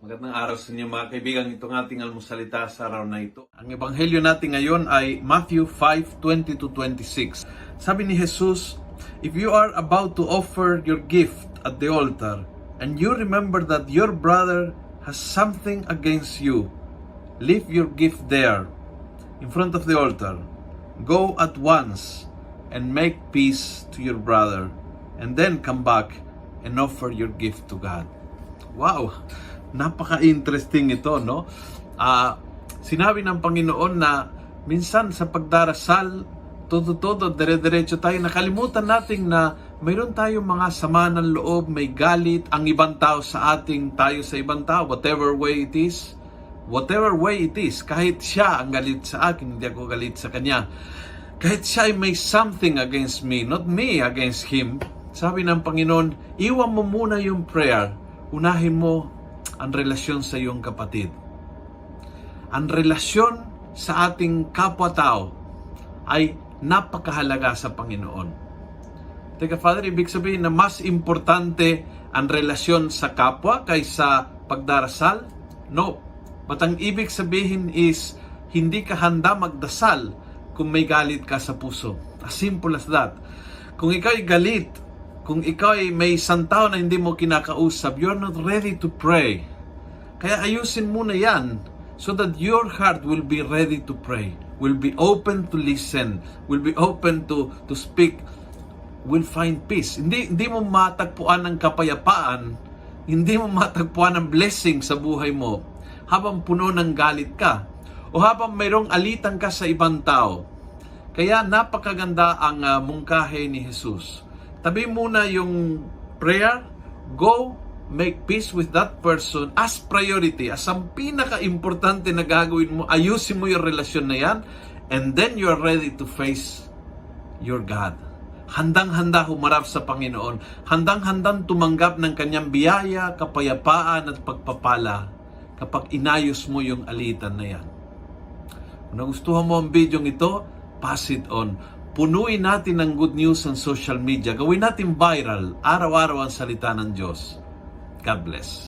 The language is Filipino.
Magandang araw sa inyo mga kaibigan. Itong ating almusalita sa araw na ito. Ang ebanghelyo natin ngayon ay Matthew 5:20-26. Sabi ni Jesus, "If you are about to offer your gift at the altar, and you remember that your brother has something against you, leave your gift there, in front of the altar. Go at once and make peace to your brother, and then come back and offer your gift to God." Wow! Napaka-interesting ito, no? Sinabi ng Panginoon na minsan sa pagdarasal, todo-todo, dire-diretso tayo. Nakalimutan natin na mayroon tayong mga sama ng loob, may galit, ang ibang tao sa ating, tayo sa ibang tao, whatever way it is. Whatever way it is, kahit siya ang galit sa akin, hindi ako galit sa kanya. Kahit siya ay may something against me, not me against him. Sabi ng Panginoon, iwan mo muna yung prayer. Unahin mo ang relasyon sa iyong kapatid. Ang relasyon sa ating kapwa-tao ay napakahalaga sa Panginoon. Teka, Father, ibig sabihin na mas importante ang relasyon sa kapwa kaysa pagdarasal? No. But ang ibig sabihin is, hindi ka handa magdasal kung may galit ka sa puso. As simple as that. Kung ikaw ay galit, kung ikaw ay may isang tao na hindi mo kinakausap, you're not ready to pray. Kaya ayusin muna yan so that your heart will be ready to pray, will be open to listen, will be open to speak, will find peace. Hindi mo matagpuan ng kapayapaan, hindi mo matagpuan ng blessing sa buhay mo habang puno ng galit ka o habang mayroong alitan ka sa ibang tao. Kaya napakaganda ang mungkahi ni Jesus. Tabi muna yung prayer, go, make peace with that person as priority, as ang pinaka-importante na gagawin mo, ayusin mo yung relasyon na yan, and then you are ready to face your God. Handang-handa humarap sa Panginoon, handang-handang tumanggap ng kanyang biyaya, kapayapaan at pagpapala kapag inayos mo yung alitan na yan. Kung nagustuhan mo ang video ito, pass it on. Punuin natin ng good news sa social media. Gawin natin viral. Araw-araw ang salita ng Diyos. God bless.